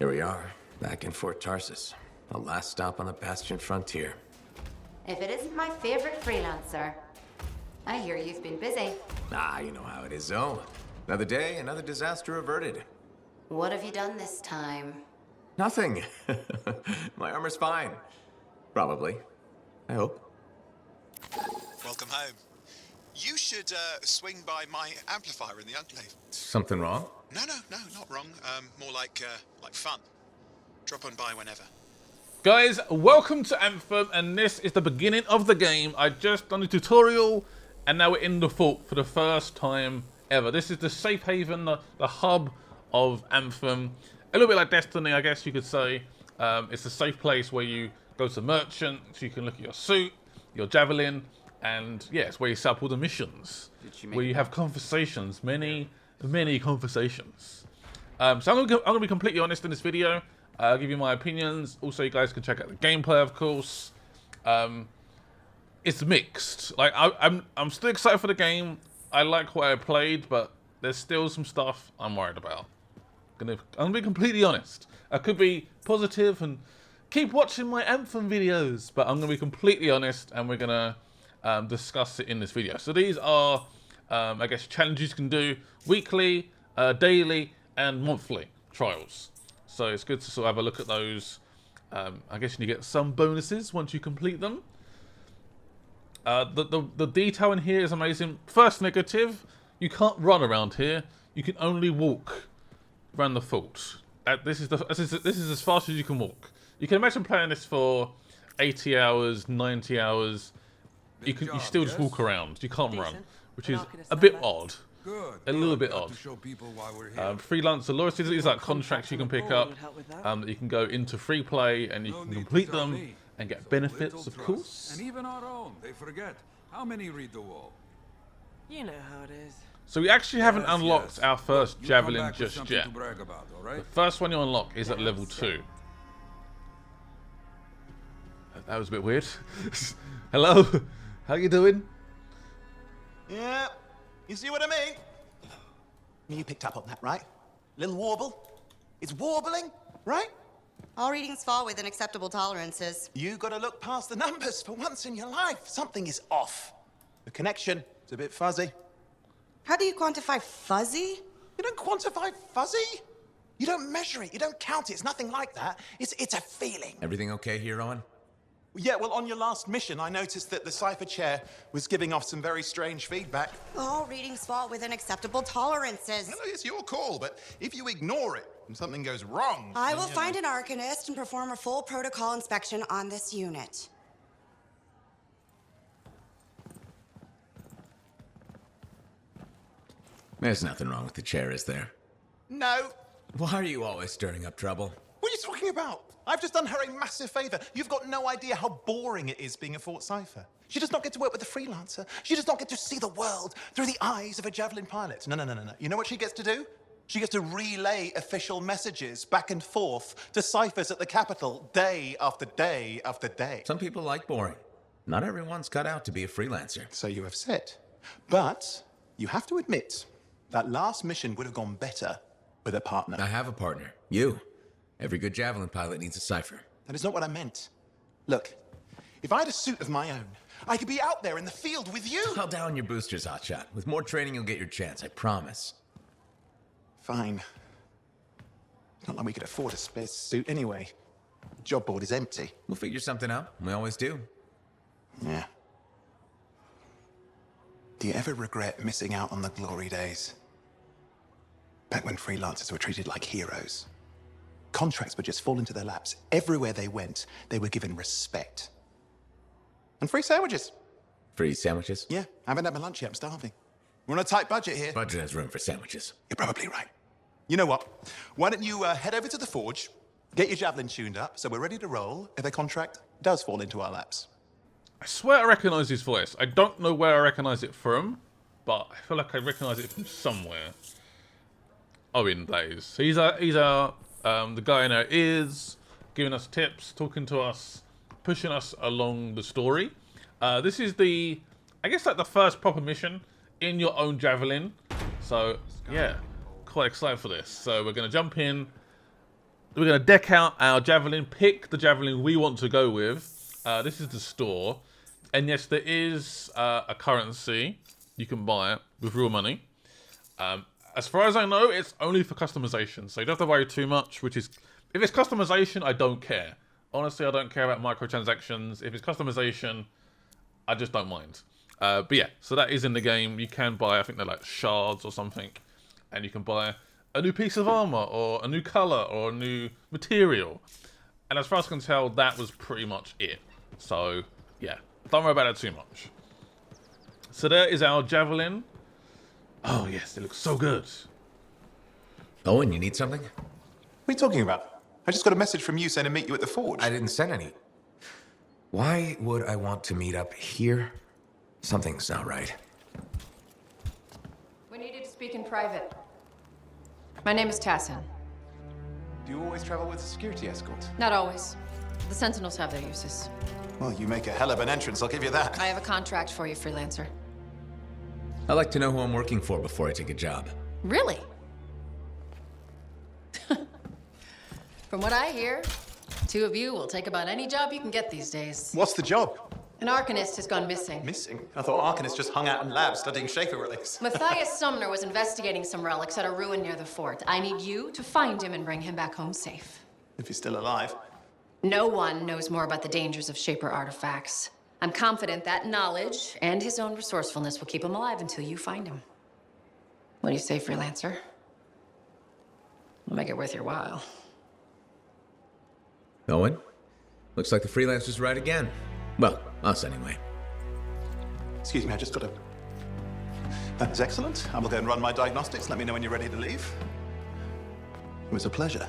Here we are, back in Fort Tarsis. The last stop on the Bastion frontier. If it isn't my favorite freelancer. I hear you've been busy. Ah, you know how it is, Zoe. Another day, another disaster averted. What have you done this time? Nothing. My armor's fine. Probably. I hope. Welcome home. You should swing by my amplifier in the Enclave. Something wrong? No, not wrong. More like fun. Drop on by whenever. Guys, welcome to Anthem, and this is the beginning of the game. I just done a tutorial, and now we're in the fort for the first time ever. This is the safe haven, the hub of Anthem. A little bit like Destiny, I guess you could say. It's a safe place where you go to merchants, you can look at your suit, your Javelin, and yeah, it's where you set up all the missions. Where you have conversations, many conversations. So I'm gonna be completely honest in this video. I'll give you my opinions. Also, you guys can check out the gameplay, of course. It's mixed. Like I'm still excited for the game. I like what I played, but there's still some stuff I'm worried about. I'm gonna be completely honest. I could be positive and keep watching my Anthem videos, but I'm gonna be completely honest, and we're gonna discuss it in this video. So these are, I guess, challenges you can do weekly, daily, and monthly trials. So it's good to sort of have a look at those. I guess you get some bonuses once you complete them. The detail in here is amazing. First negative, you can't run around here. You can only walk around the fort. This is as fast as you can walk. You can imagine playing this for 80 hours, 90 hours. You still just walk around. You can't run, which is a bit odd. A little bit odd. Freelancer loyalty, these are like contracts you can pick up that you can go into free play and you can complete them and get benefits, of course. And even our own, they forget. How many read the wall? You know how it is. So we actually haven't unlocked our first Javelin just yet. The first one you unlock is at level 2. That was a bit weird. Hello, how you doing? Yeah, you see what I mean? You picked up on that, right? Little warble? It's warbling, right? All readings fall within acceptable tolerances. You gotta look past the numbers for once in your life. Something is off. The connection is a bit fuzzy. How do you quantify fuzzy? You don't quantify fuzzy? You don't measure it, you don't count it, it's nothing like that. It's a feeling. Everything okay here, Owen? Yeah, well, on your last mission, I noticed that the cipher chair was giving off some very strange feedback. All readings fall within acceptable tolerances. Well, it's your call, but if you ignore it and something goes wrong... I will find an arcanist and perform a full protocol inspection on this unit. There's nothing wrong with the chair, is there? No. Why are you always stirring up trouble? What are you talking about? I've just done her a massive favor. You've got no idea how boring it is being a Fort Cipher. She does not get to work with a freelancer. She does not get to see the world through the eyes of a Javelin pilot. No. You know what she gets to do? She gets to relay official messages back and forth to ciphers at the capital day after day after day. Some people like boring. Not everyone's cut out to be a freelancer. So you have said. But you have to admit, that last mission would have gone better with a partner. I have a partner. You. Every good Javelin pilot needs a cipher. That is not what I meant. Look, if I had a suit of my own, I could be out there in the field with you. Call down your boosters, hotshot. With more training, you'll get your chance, I promise. Fine. It's not like we could afford a spare suit anyway. The job board is empty. We'll figure something out. We always do. Yeah. Do you ever regret missing out on the glory days? Back when freelancers were treated like heroes. Contracts would just fall into their laps. Everywhere they went, they were given respect. And free sandwiches. Free sandwiches? Yeah, I haven't had my lunch yet. I'm starving. We're on a tight budget here. Budget has room for sandwiches. You're probably right. You know what? Why don't you head over to the forge, get your Javelin tuned up, so we're ready to roll if a contract does fall into our laps. I swear I recognise his voice. I don't know where I recognise it from, but I feel like I recognise it from somewhere. Owen Blaze. He's our the guy in our ears, giving us tips, talking to us, pushing us along the story. This is I guess like the first proper mission in your own Javelin. So yeah, quite excited for this. So we're gonna jump in. we're going to deck out our Javelin, pick the Javelin we want to go with. This is the store. And yes, there is a currency. You can buy it with real money. As far as I know, it's only for customization. So you don't have to worry too much, which is... If it's customization, I don't care. Honestly, I don't care about microtransactions. If it's customization, I just don't mind. But yeah, so that is in the game. You can buy, I think they're like shards or something. And you can buy a new piece of armor, or a new color, or a new material. And as far as I can tell, that was pretty much it. So, yeah. Don't worry about it too much. So there is our Javelin. Oh yes, it looks so good. Owen, you need something? What are you talking about? I just got a message from you saying to meet you at the forge. I didn't send any. Why would I want to meet up here? Something's not right. We needed to speak in private. My name is Tassin. Do you always travel with a security escort? Not always. The Sentinels have their uses. Well, you make a hell of an entrance, I'll give you that. I have a contract for you, freelancer. I like to know who I'm working for before I take a job. Really? From what I hear, two of you will take about any job you can get these days. What's the job? An arcanist has gone missing. Missing? I thought arcanists just hung out in labs studying Shaper relics. Matthias Sumner was investigating some relics at a ruin near the fort. I need you to find him and bring him back home safe. If he's still alive. No one knows more about the dangers of Shaper artifacts. I'm confident that knowledge and his own resourcefulness will keep him alive until you find him. What do you say, freelancer? We'll make it worth your while. Owen? Looks like the freelancer's right again. Well, us anyway. Excuse me, I just got to... That is excellent. I will go and run my diagnostics. Let me know when you're ready to leave. It was a pleasure.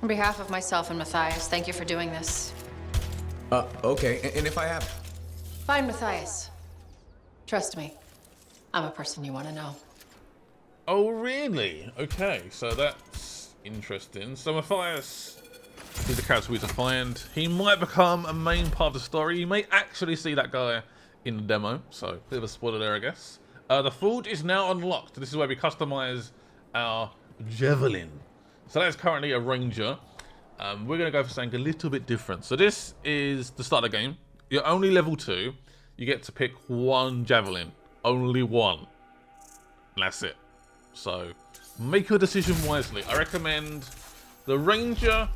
On behalf of myself and Matthias, thank you for doing this. Okay, and if I have... Find Matthias. Trust me, I'm a person you want to know. Oh, really? Okay, so that's interesting. So Matthias is the character we need to find. He might become a main part of the story. You may actually see that guy in the demo, so bit of a spoiler there, I guess. The forge is now unlocked. This is where we customize our Javelin. So that is currently a ranger. We're going to go for something a little bit different. So this is the start of the game. You're only level 2. You get to pick one Javelin. Only one. And that's it. So make your decision wisely. I recommend the ranger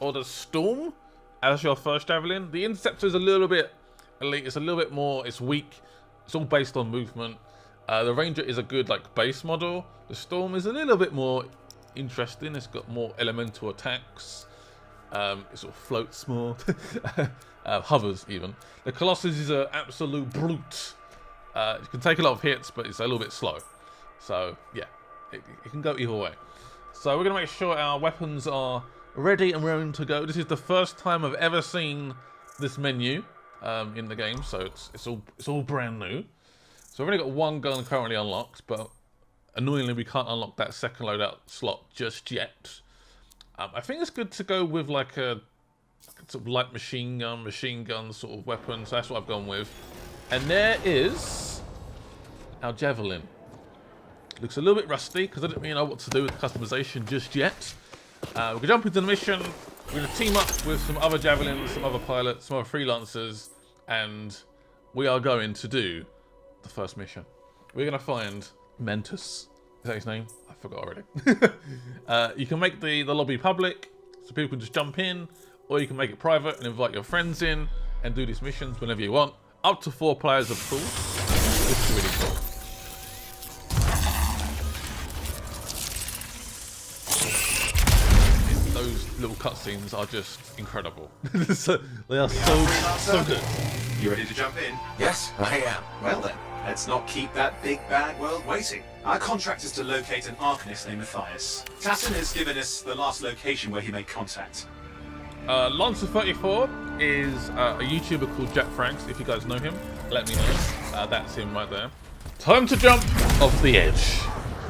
or the storm as your first Javelin. The interceptor is a little bit elite. It's a little bit more, it's weak. It's all based on movement. The ranger is a good like base model. The storm is a little bit more interesting. It's got more elemental attacks. It sort of floats more. Hovers even. The Colossus is an absolute brute. You can take a lot of hits, but it's a little bit slow. So yeah, it can go either way. So we're gonna make sure our weapons are ready and raring to go. This is the first time I've ever seen this menu in the game, so it's all brand new. So we've only got one gun currently unlocked, but annoyingly we can't unlock that second loadout slot just yet. I think it's good to go with like a sort of light machine gun sort of weapon. So that's what I've gone with. And there is our Javelin. Looks a little bit rusty because I didn't really know what to do with customization just yet. We're gonna jump into the mission. We're gonna team up with some other Javelins, some other pilots, some other freelancers, and we are going to do the first mission. We're gonna find Mentus. Is that his name? I forgot already. You can make the lobby public so people can just jump in, or you can make it private and invite your friends in and do these missions whenever you want. Up to 4 players, of course. This is really cool. Those little cutscenes are just incredible. They are so good. You ready to jump in? Yes, I am. Well then, let's not keep that big bad world waiting. Our contract is to locate an arcanist named Matthias. Tassin has given us the last location where he made contact. Lancer34 is a YouTuber called Jack Franks. If you guys know him, let me know. That's him right there. Time to jump off the edge.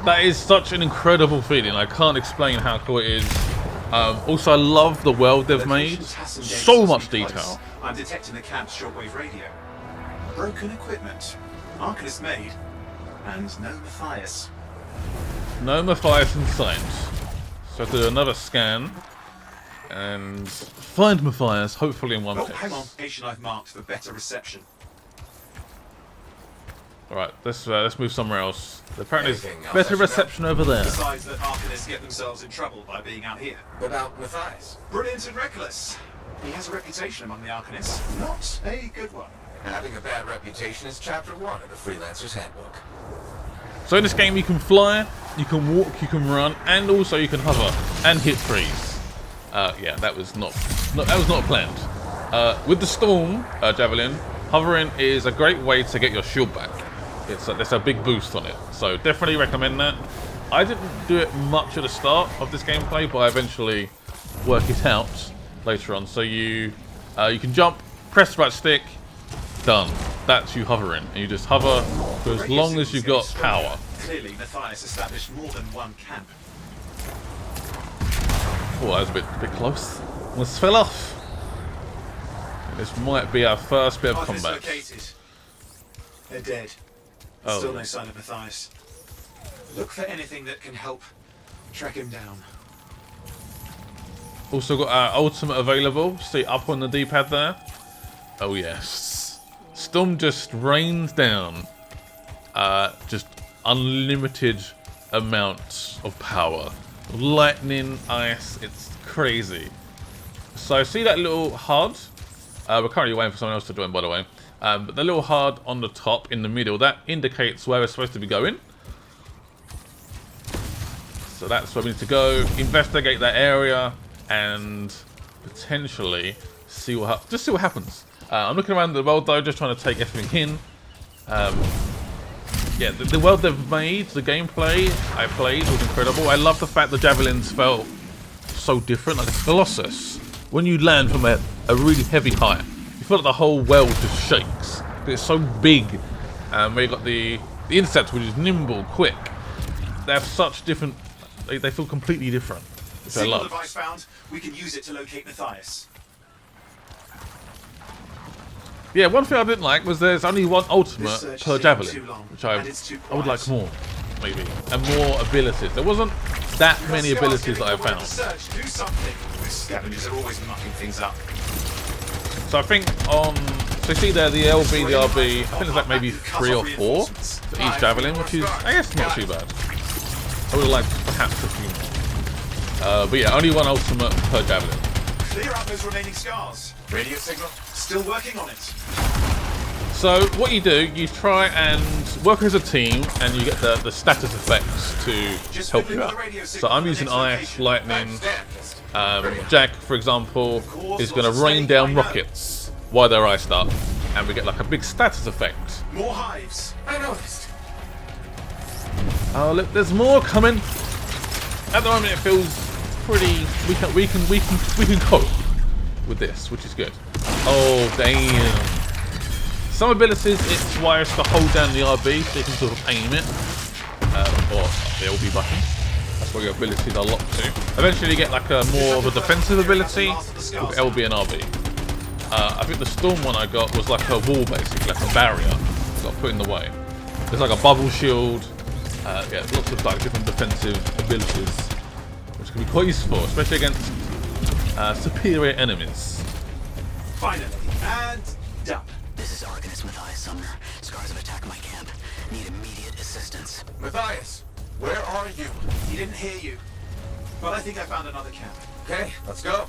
That is such an incredible feeling. I can't explain how cool it is. Also, I love the world they've made. So much detail. I'm detecting the camp's shortwave radio. Broken equipment. Arcanist made, and no Matthias. No Matthias in sight. So I have to do another scan and find Matthias, hopefully in one Oh, place. hang on. Location I've marked for better reception. Alright, let's move somewhere else. Apparently Anything there's else better I should reception over there. Besides that Arcanists get themselves in trouble by being out here. Without Matthias. Brilliant and reckless. He has a reputation among the Arcanists. Not a good one. Having a bad reputation is chapter 1 of the Freelancer's Handbook. So in this game you can fly, you can walk, you can run, and also you can hover and hit trees. Yeah, that was not planned. With the Storm Javelin, hovering is a great way to get your shield back. There's a big boost on it, so definitely recommend that. I didn't do it much at the start of this gameplay, but I eventually work it out later on. So you can jump, press the right stick, done. That's you hovering, and you just hover for as long as you've got power. Clearly, Matthias established more than one camp. Oh, that was a bit close. Almost fell off. This might be our first bit of Arcanists combat. located. They're dead. Oh. Still no sign of Matthias. Look for anything that can help track him down. Also got our ultimate available. See up on the D-pad there? Oh yes. Storm just rains down. Just unlimited amounts of power. Lightning, ice, it's crazy. So see that little HUD? We're currently waiting for someone else to join, by the way. But the little HUD on the top in the middle, that indicates where we're supposed to be going. So that's where we need to go, investigate that area, and potentially see what just see what happens. I'm looking around the world though, just trying to take everything in. Yeah, the world they've made, the gameplay I played was incredible. I love the fact the javelins felt so different, like a Colossus. When you land from a really heavy height, you feel like the whole world just shakes. It's so big. Where you got the Intercept, which is nimble, quick. They have such different. They feel completely different, which I Signal love. device found. We can use it to locate Matthias. Yeah, one thing I didn't like was there's only one ultimate This per search is taking javelin, too long, which and it's too I would like quiet. more, maybe, and more abilities. There wasn't that many abilities that I found. Search, do something. The scavengers are always mucking things up. So I think on, so you see there the LB, the RB, I think there's like maybe 3 or 4 for each javelin, which is, I guess, not too bad. I would have liked perhaps a few more. But yeah, only one ultimate per javelin. Clear out those remaining scars. Radio signal. Still working on it. So what you do, you try and work as a team, and you get the status effects to help you out. So I'm using ice, lightning. Jack, for example, is going to rain down rockets while they're iced up, and we get like a big status effect. More hives. I noticed. Oh look, there's more coming. At the moment, it feels pretty. We can cope with this, which is good. Oh damn! Some abilities, it's wise to hold down the RB so you can sort of aim it, or the LB button. That's where your abilities are locked to. Eventually, you get like a more of a defensive ability with LB and RB. I think the Storm one I got was like a wall, basically, like a barrier that got put in the way. There's like a bubble shield. Yeah, lots of like different defensive abilities, which can be quite useful, especially against superior enemies. Finally. And done. This is Arcanist Matthias Sumner. Scars of attack my camp. Need immediate assistance. Matthias, where are you? He didn't hear you. But I think I found another camp. Okay, let's go.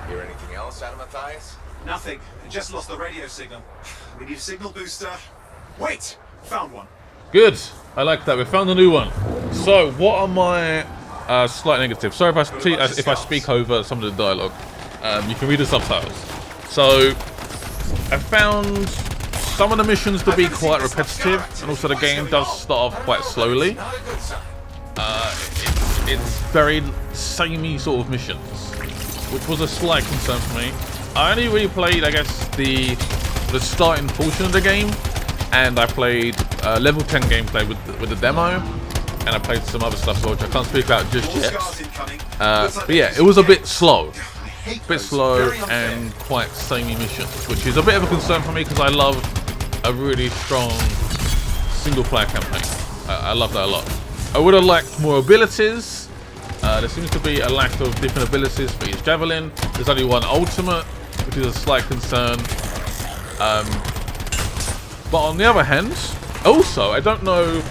Hear anything else out of Matthias? Nothing. I just lost the radio signal. We need a signal booster. Wait! Found one. Good. I like that. We found a new one. So, what are my slight negatives? Sorry if I speak over some of the dialogue. You can read the subtitles. So, I found some of the missions to be quite repetitive, and also the game does start off quite slowly. It's very samey sort of missions, which was a slight concern for me. I only really played, I guess, the starting portion of the game, and I played level 10 gameplay with the demo, and I played some other stuff which I can't speak about just yet. But yeah, it was a bit slow. hate bit those. slow Very unfair. and quite samey missions, which is a bit of a concern for me because I love a really strong single-player campaign. I love that a lot. I would have liked more abilities. There seems to be a lack of different abilities for each Javelin. There's only one ultimate, which is a slight concern. But on the other hand, also, I don't know,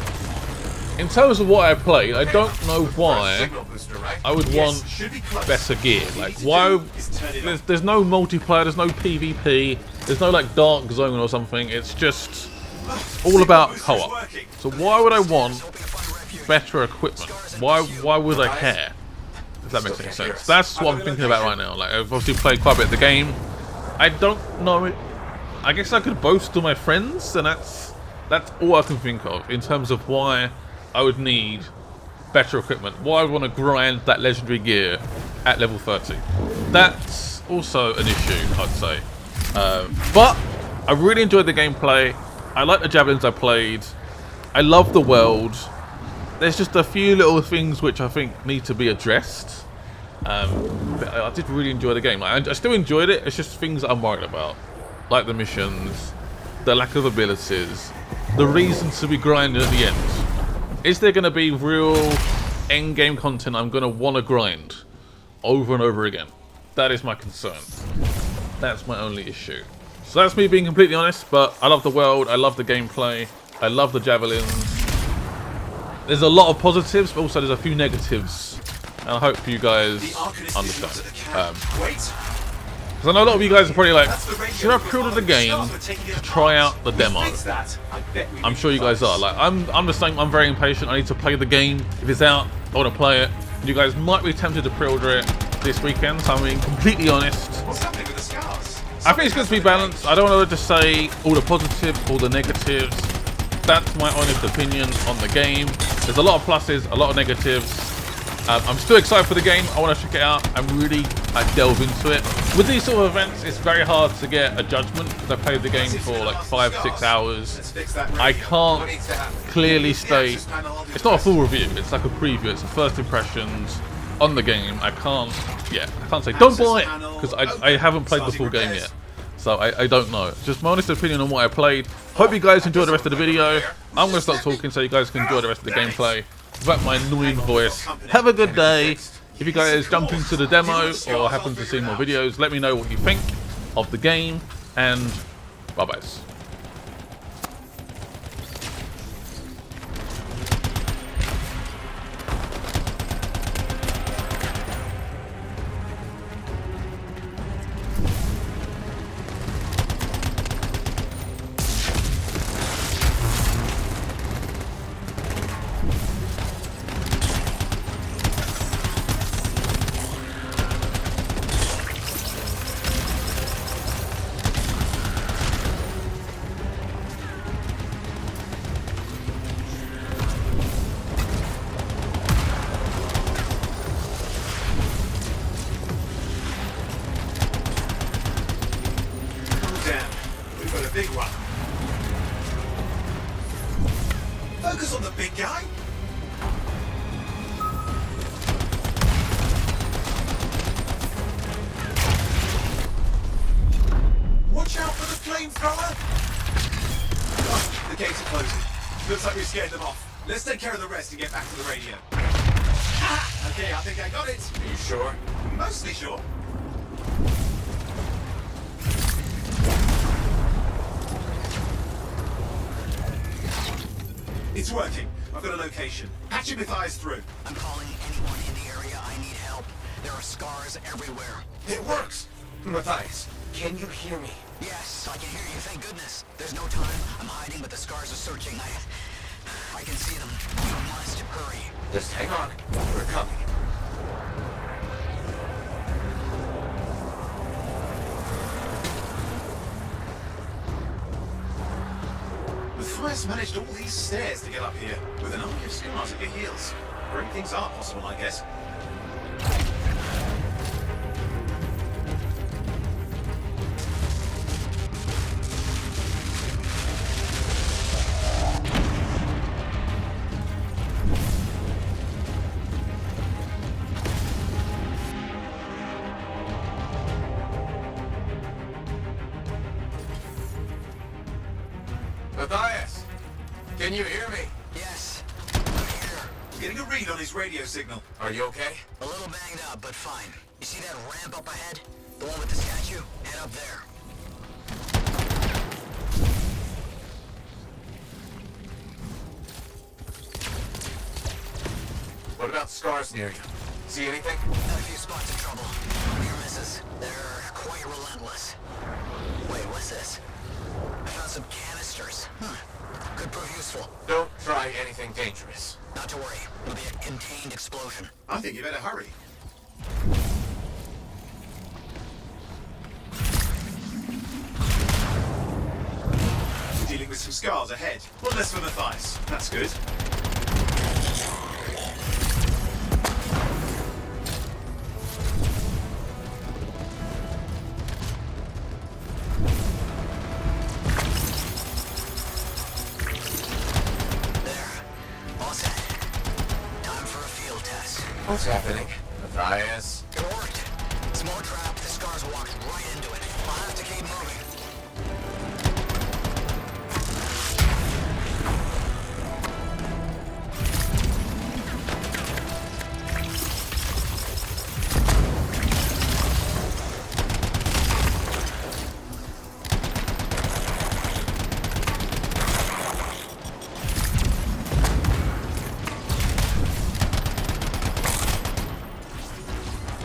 in terms of what I played, I don't know why I would want better gear. Like, why? There's no multiplayer, there's no PvP, there's no like dark zone or something. It's just all about co-op. So why would I want better equipment? Why would I care? If that makes any sense. That's what I'm thinking about right now. Like, I've obviously played quite a bit of the game. I don't know. I guess I could boast to my friends, and that's all I can think of in terms of why I would need better equipment. Why I would want to grind that legendary gear at level 30. That's also an issue, I'd say. But I really enjoyed the gameplay. I like the Javelins I played. I love the world. There's just a few little things which I think need to be addressed. But I did really enjoy the game. Like, I still enjoyed it. It's just things that I'm worried about, like the missions, the lack of abilities, the reason to be grinding at the end. Is there going to be real end game content I'm going to want to grind over and over again? That is my concern. That's my only issue. So that's me being completely honest, but I love the world, I love the gameplay, I love the Javelins. There's a lot of positives, but also there's a few negatives, and I hope you guys understand. Because I know a lot of you guys are probably like, should I pre-order the game to try out the demo? I'm sure you guys are. Like, I'm the same. I'm very impatient. I need to play the game. If it's out, I want to play it. You guys might be tempted to pre-order it this weekend. So I'm being completely honest. I think it's going to be balanced. I don't want to just say all the positives, all the negatives. That's my honest opinion on the game. There's a lot of pluses, a lot of negatives. I'm still excited for the game. I want to check it out and really delve into it. With these sort of events, it's very hard to get a judgment because I played the game for like 5-6 hours. I can't clearly state. It's not a full review. It's like a preview. It's the first impressions on the game. I can't say don't buy it because I haven't played the full game yet. So I don't know. Just my honest opinion on what I played. Hope you guys enjoy the rest of the video. I'm going to stop talking so you guys can enjoy the rest of the gameplay without my annoying voice. Have a good day. If you guys jump into the demo or happen to see more videos, let me know what you think of the game, and bye-bye. Big one. Focus on the big guy. Watch out for the flamethrower. Oh, the gates are closing. Looks like we scared them off. Let's take care of the rest and get back to the radio. Ah, okay, I think I got it. Are you sure? Mostly sure. It's working. I've got a location. Patching Matthias through. I'm calling anyone in the area. I need help. There are scars everywhere. It works. Matthias, can you hear me? Yes, I can hear you. Thank goodness. There's no time. I'm hiding, but the scars are searching. I can see them. You must hurry. Just hang on. We're coming. Matthias managed all these stairs to get up here, with an army of scars at your heels. Great things are possible, I guess. Can you hear me? Yes. I'm here. Getting a read on his radio signal. Are you okay? A little banged up, but fine. You see that ramp up ahead? The one with the statue? Head up there. What about scars near you? See anything? Got a few spots of trouble. Near misses. They're quite relentless. Wait, what's this? I found some canisters. Could prove useful. Don't try anything dangerous. Not to worry. It'll be a contained explosion. I think you better hurry. We're dealing with some scars ahead. One less for Matthias. That's good. What's happening? Matthias? It worked. Small trap, the scars walked right into it. I'll have to keep moving.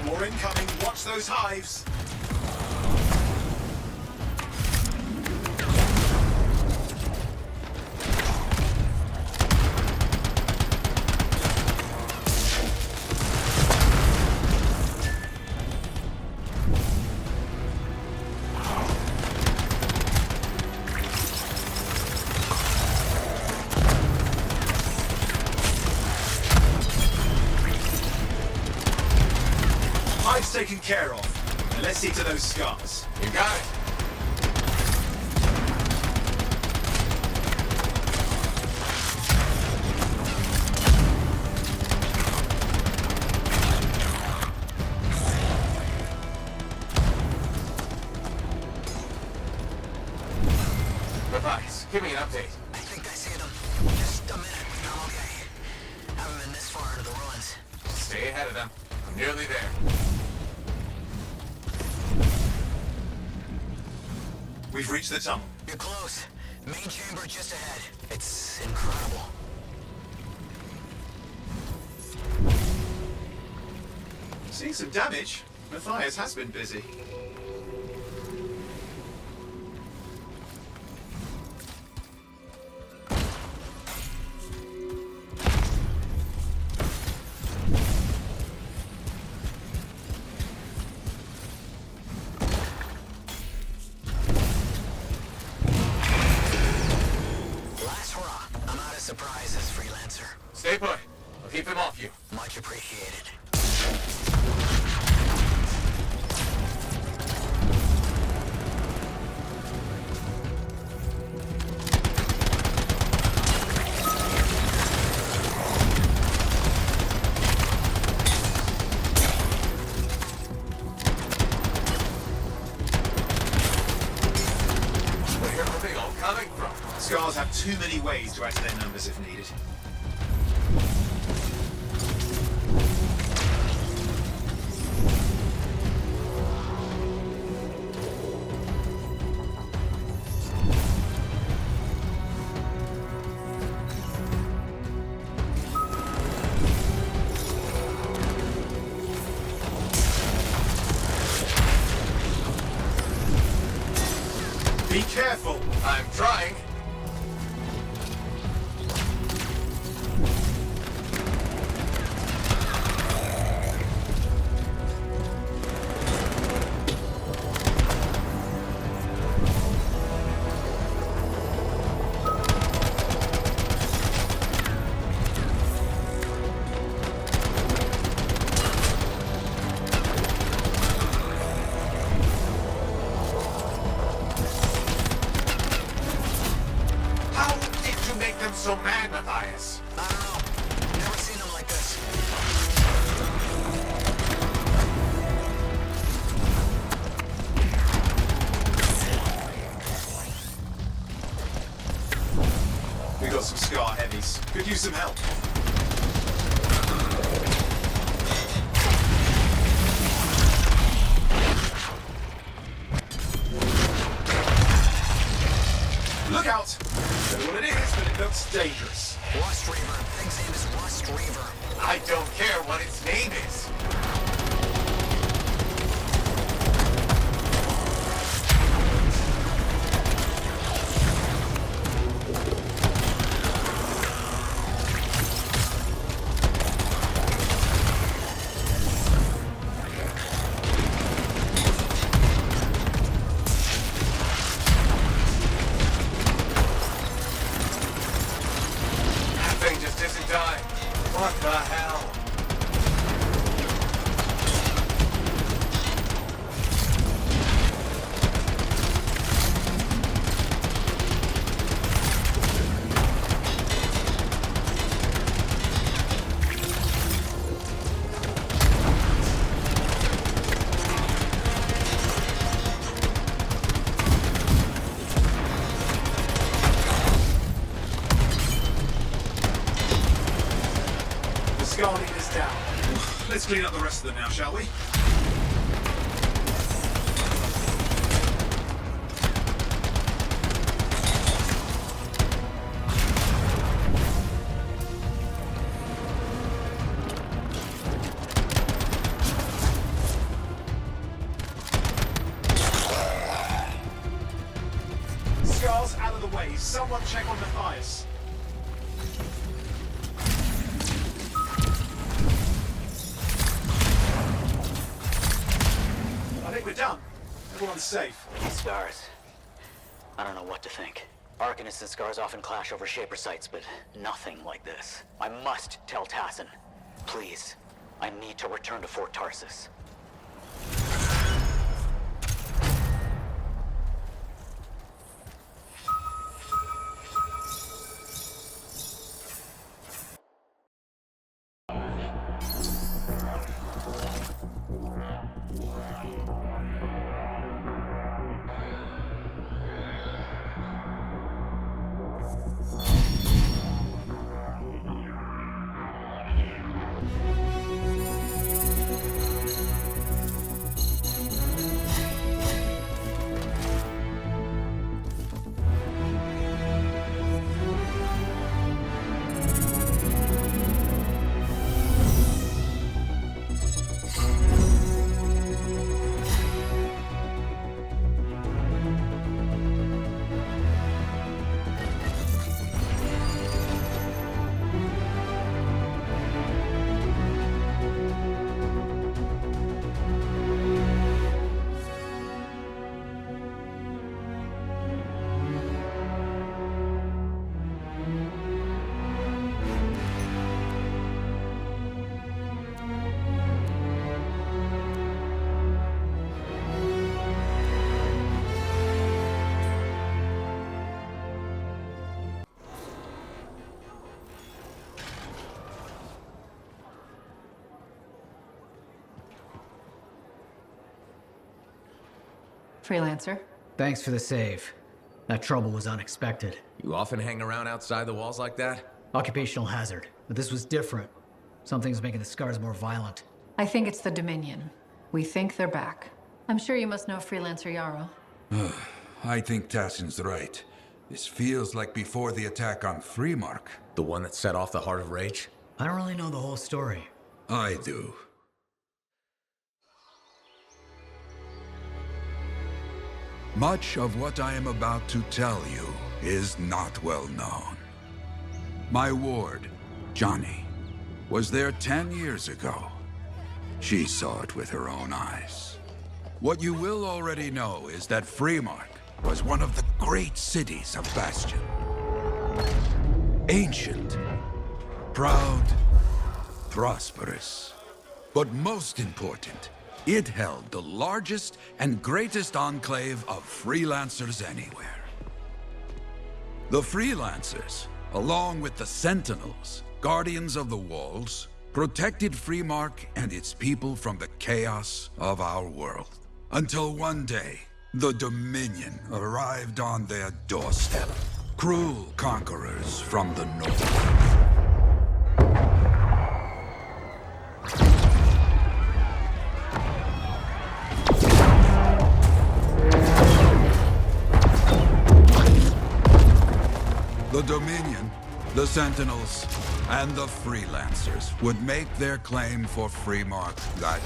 More incoming. Watch those hives. Hive's taken care of. Now let's see to those scars. You got it. Matthias, give me an update. I think I see them. Just a minute. I'm okay. Haven't been this far into the ruins. Stay ahead of them. I'm nearly there. We've reached the tunnel. You're close. Main chamber just ahead. It's incredible. Seeing some damage. Matthias has been busy. Last hurrah. I'm out of surprises, freelancer. Stay put. I'll keep them off you. Much appreciated. Where are they all coming from? Scars have too many ways to add to their numbers if needed. Be careful! I'm trying. use some help. Look out! Don't know what it is, but it looks dangerous. Rust Reaver. Thing's name is Rust Reaver. I don't care what its name is. What the hell? Guardian is down. Let's clean up the rest of them now, shall we? Scar's out of the way. Someone check on Matthias. We're done. Everyone's safe. Scars. I don't know what to think. Arcanists and Scars often clash over Shaper sites, but nothing like this. I must tell Tassin. Please. I need to return to Fort Tarsis. Freelancer. Thanks for the save. That trouble was unexpected. You often hang around outside the walls like that? Occupational hazard. But this was different. Something's making the Scars more violent. I think it's the Dominion. We think they're back. I'm sure you must know Freelancer Yarrow. I think Tassin's right. This feels like before the attack on Freemark. The one that set off the Heart of Rage? I don't really know the whole story. I do. Much of what I am about to tell you is not well known. My ward, Johnny, was there 10 years ago. She saw it with her own eyes. What you will already know is that Freemark was one of the great cities of Bastion. Ancient, proud, prosperous. But most important, it held the largest and greatest enclave of freelancers anywhere. The freelancers, along with the Sentinels, guardians of the walls, protected Freemark and its people from the chaos of our world. Until one day, the Dominion arrived on their doorstep. Cruel conquerors from the north. Dominion, the Sentinels, and the Freelancers would make their claim for Freemark that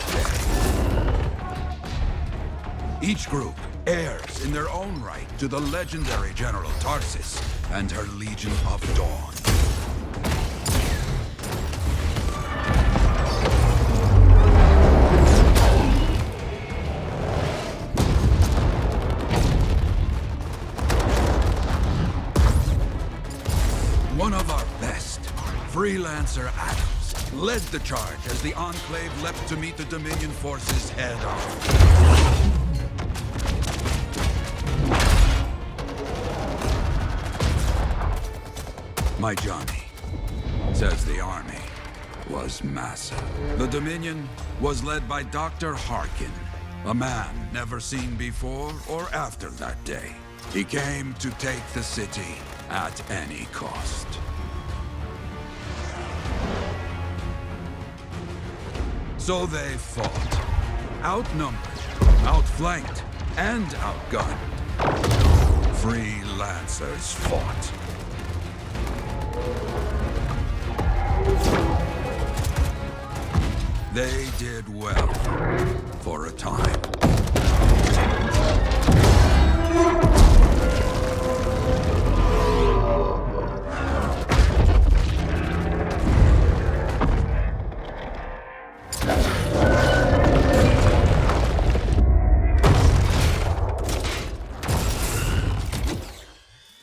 day. Each group heirs in their own right to the legendary General Tarsis and her Legion of Dawn. One of our best, Freelancer Adams, led the charge as the Enclave leapt to meet the Dominion forces head-on. My Johnny says the army was massive. The Dominion was led by Dr. Harkin, a man never seen before or after that day. He came to take the city at any cost. So they fought, outnumbered, outflanked, and outgunned. Freelancers fought. They did well for a time.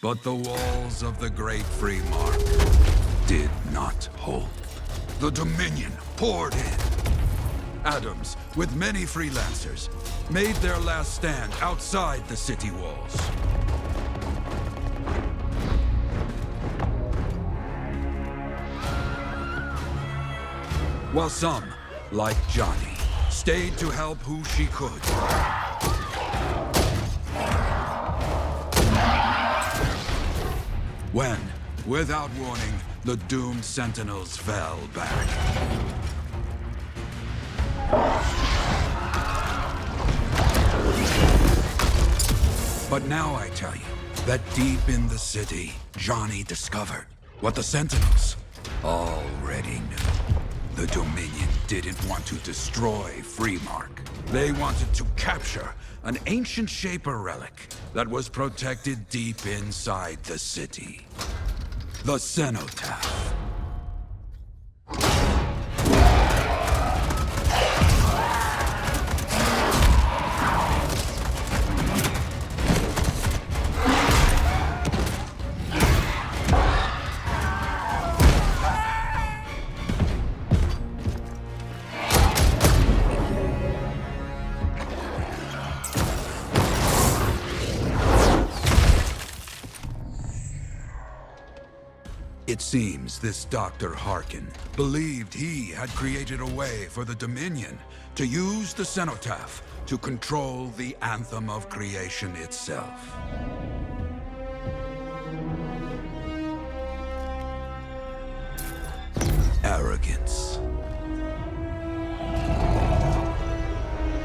But the walls of the Great Freemark did not hold. The Dominion poured in. Adams, with many Freelancers, made their last stand outside the city walls. While some, like Johnny, stayed to help who she could. When, without warning, the doomed Sentinels fell back. But now I tell you that deep in the city, Johnny discovered what the Sentinels already knew. The Dominion didn't want to destroy Freemark. They wanted to capture an ancient Shaper relic that was protected deep inside the city. The Cenotaph. It seems this Dr. Harkin believed he had created a way for the Dominion to use the Cenotaph to control the Anthem of Creation itself. Arrogance.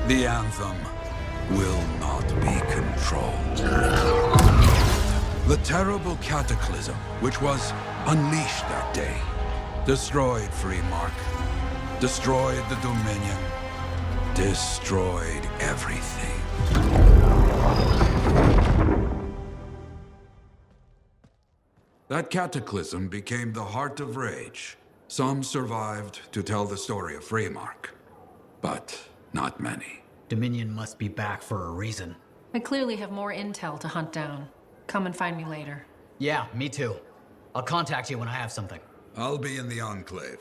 The Anthem will not be controlled. The terrible cataclysm, which was unleashed that day, destroyed Freemark, destroyed the Dominion, destroyed everything. That cataclysm became the heart of rage. Some survived to tell the story of Freemark, but not many. Dominion must be back for a reason. I clearly have more intel to hunt down. Come and find me later. Yeah, me too. I'll contact you when I have something. I'll be in the Enclave.